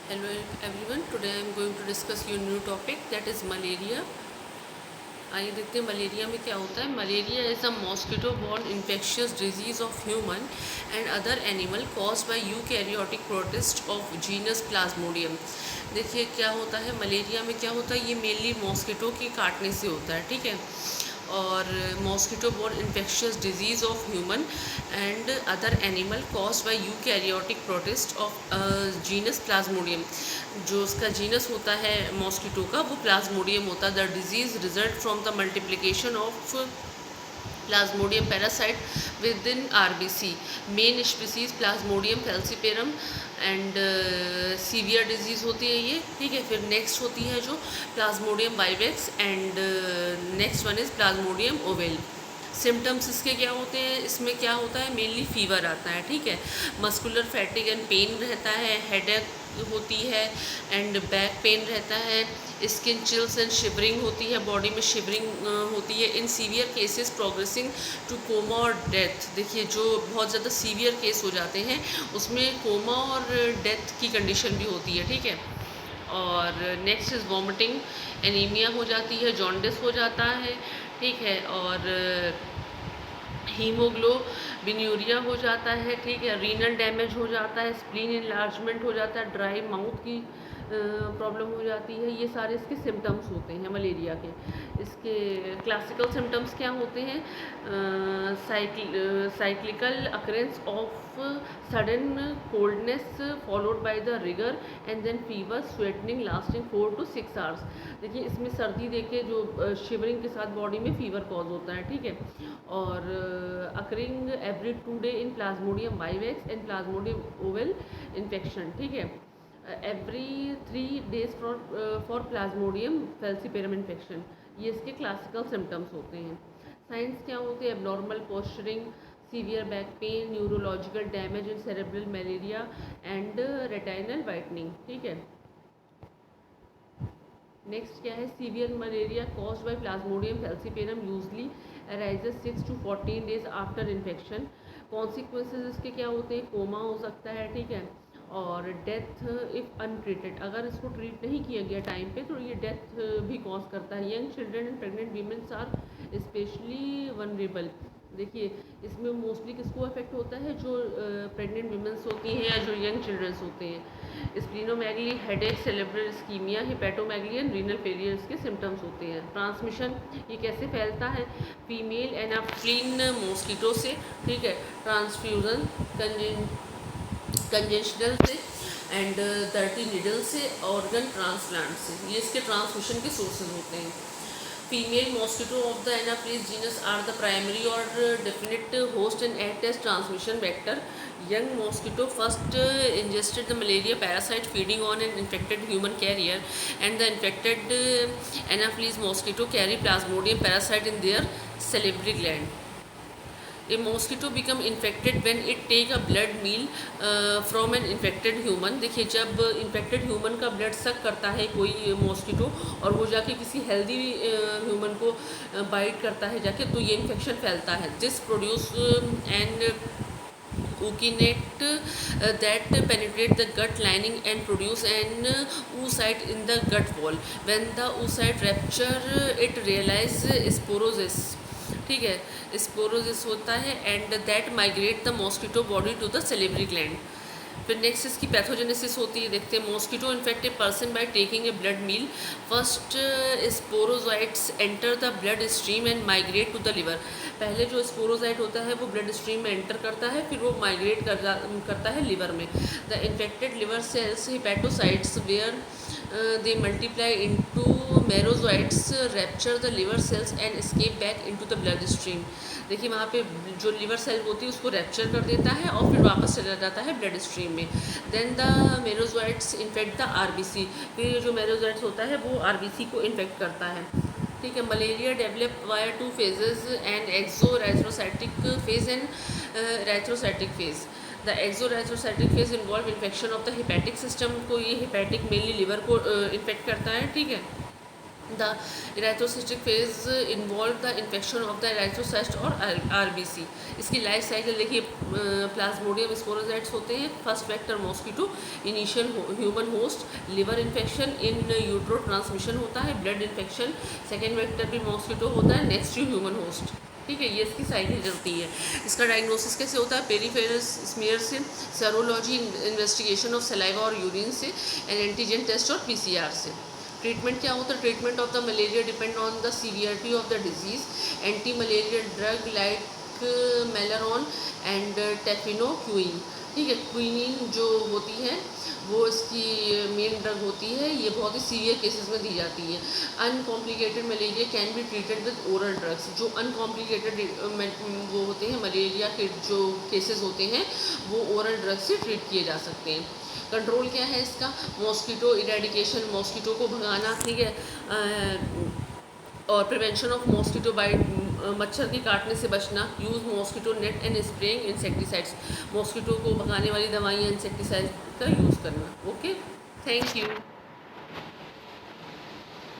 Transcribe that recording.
Hello everyone, today I am going to discuss your new topic that is malaria. आइए देखते हैं malaria में क्या होता है। Malaria is a mosquito borne infectious disease of human and other animal cause by eukaryotic protist of genus Plasmodium. देखिए क्या होता है मलेरिया में, क्या होता है, ये मेनली मॉस्किटो के काटने से होता है, ठीक है। और mosquito borne infectious disease of human and other animal cause by eukaryotic protist of genus Plasmodium. जो उसका जीनस होता है मॉस्किटो का, वो प्लाज्मोडियम होता है। The disease result from the multiplication of Plasmodium parasite with in RBC. Main species Plasmodium falciparum and severe disease होती है ये, ठीक है। फिर नेक्स्ट होती है जो Plasmodium vivax and next one is Plasmodium oval. Symptoms इसके क्या होते हैं, इसमें क्या होता है, मेनली फीवर आता है, ठीक है। मस्कुलर फैटिग एंड पेन रहता है, हेडेक होती है एंड बैक पेन रहता है। स्किन चिल्स एंड शिवरिंग होती है, बॉडी में शिवरिंग होती है। In severe cases progressing two comma और डेथ। देखिए जो बहुत ज़्यादा सीवियर केस हो जाते हैं उसमें कोमा और डेथ की कंडीशन भी होती है, ठीक है। और नेक्स्ट इज़ वॉमिटिंग, एनीमिया हो जाती है, जॉन्डिस हो जाता है, ठीक है। और हीमोग्लोबिन्यूरिया हो जाता है, ठीक है। रीनल डैमेज हो जाता है, स्प्लीन इनलार्जमेंट हो जाता है, ड्राई माउथ की प्रॉब्लम हो जाती है। ये सारे इसके सिम्टम्स होते हैं मलेरिया के। इसके क्लासिकल सिम्टम्स क्या होते हैं, cyclical occurrence of sudden coldness followed by the rigor and then fever sweating lasting 4 to 6 hours. देखिए इसमें सर्दी देके जो शिवरिंग के साथ बॉडी में फीवर कॉज होता है, ठीक है। और occurring every 2 day in Plasmodium vivax and Plasmodium oval infection, ठीक है। Every 3 days for Plasmodium falciparum infection. ये इसके क्लासिकल सिम्टम्स होते हैं। साइंस क्या होते हैं, abnormal posturing, severe back pain, neurological damage in cerebral malaria and retinal whitening, ठीक है। नेक्स्ट क्या है, severe malaria cause by Plasmodium falciparum usually arises 6 to 14 days after infection. Consequences इसके क्या होते हैं, कोमा हो सकता है, ठीक है। और डेथ इफ़ अनट्रीटेड, अगर इसको ट्रीट नहीं किया गया टाइम पे तो ये डेथ भी कॉज करता है। Young children and pregnant womens are specially vulnerable. देखिए इसमें मोस्टली किसको अफेक्ट होता है, जो प्रेग्नेंट वीमेंस होती हैं या जो यंग चिल्ड्रंस होते हैं। Splenomegaly, headache, cerebral ischaemia, hepatomegaly and renal failure इसके सिम्टम्स होते हैं। ट्रांसमिशन ये कैसे फैलता है, फीमेल एनाफ्लिन मॉस्किटो से, ठीक है। ट्रांसफ्यूज़न कंजेशनल से एंड डर्टी निडल से, ऑर्गन ट्रांसप्लांट से, ये इसके ट्रांसमिशन के सोर्सेज होते हैं। Female mosquito of the anopheles genus are the primary और definite host and act as transmission vector. Young mosquito first ingested the malaria parasite feeding on an infected human carrier, and the infected Anopheles mosquito carry Plasmodium parasite in their salivary gland. A mosquito become infected when it take a blood meal from an infected human। देखिए जब infected human का blood suck करता है कोई mosquito और वो जाके किसी healthy human को bite करता है जाके, तो ये infection फैलता है। This produce and ookinete that penetrate the gut lining and produce an oocyte in the gut wall. When the oocyte rupture, it realize sporosis, ठीक है। स्पोरोसिस होता है and that migrate the mosquito body to the salivary gland. फिर next इसकी pathogenesis होती है, देखते हैं। Mosquito infect a person by taking a blood meal. First sporozoites enter the blood stream and migrate to the liver. पहले जो sporozoite होता है वो ब्लड स्ट्रीम में एंटर करता है, फिर वो माइग्रेट करता है लिवर में। The infected liver cells hepatocytes where they multiply into merozoites, rupture the liver cells and escape back into the blood stream। देखिए वहाँ पे जो लिवर सेल होती है उसको रैप्चर कर देता है और फिर वापस चला जाता है ब्लड स्ट्रीम में। Then the merozoites infect the RBC. फिर जो मेरोजोइट्स होता है वो आरबीसी को इन्फेक्ट करता है, ठीक है। Malaria develop via 2 phases, and exoerythrocytic phase and erythrocytic phase. The exoerythrocytic phase involve infection of the hepatic system को, ये हिपैटिक मेनली लिवर को इन्फेक्ट करता है, ठीक है। The erythrocytic phase involve the infection of the erythrocyte और RBC. इसकी life cycle देखिए, प्लाज्मोडियम स्पोरोजाइट्स होते हैं, first vector mosquito, initial human host, liver infection in utero transmission होता है, ब्लड इन्फेक्शन सेकेंड वेक्टर भी मॉस्किटो होता है, नेक्स्ट टू ह्यूमन होस्ट। ठीक है, ये इसकी साइकिल चलती है। इसका डायग्नोसिस कैसे होता है? पेरीफेरस स्मीयर से, सेरोलॉजी इन्वेस्टिगेशन ऑफ सलाइवा और यूरिन से, एंड एंटीजन टेस्ट और पीसीआर से। ट्रीटमेंट क्या होता है? Treatment of the malaria depend on the severity of the disease. Anti malarial drug like Malarone and tafenoquine. ठीक है, क्विनिन जो होती है वो इसकी मेन ड्रग होती है, ये बहुत ही सीवियर केसेस में दी जाती है। Uncomplicated malaria can be treated with oral drugs. जो अनकॉम्प्लिकेटेड वो होते हैं मलेरिया के जो केसेस होते हैं वो ओरल ड्रग से ट्रीट किए जा सकते हैं। कंट्रोल क्या है इसका? मॉस्किटो इरेडिकेशन, मॉस्किटो को भगाना, ठीक है, और प्रिवेंशन ऑफ मॉस्किटो बाइट, मच्छर के काटने से बचना। Use mosquito net and spraying insecticides, mosquito को भगाने वाली दवाइयाँ इंसेक्टिसाइड का यूज़ करना। Okay, thank you.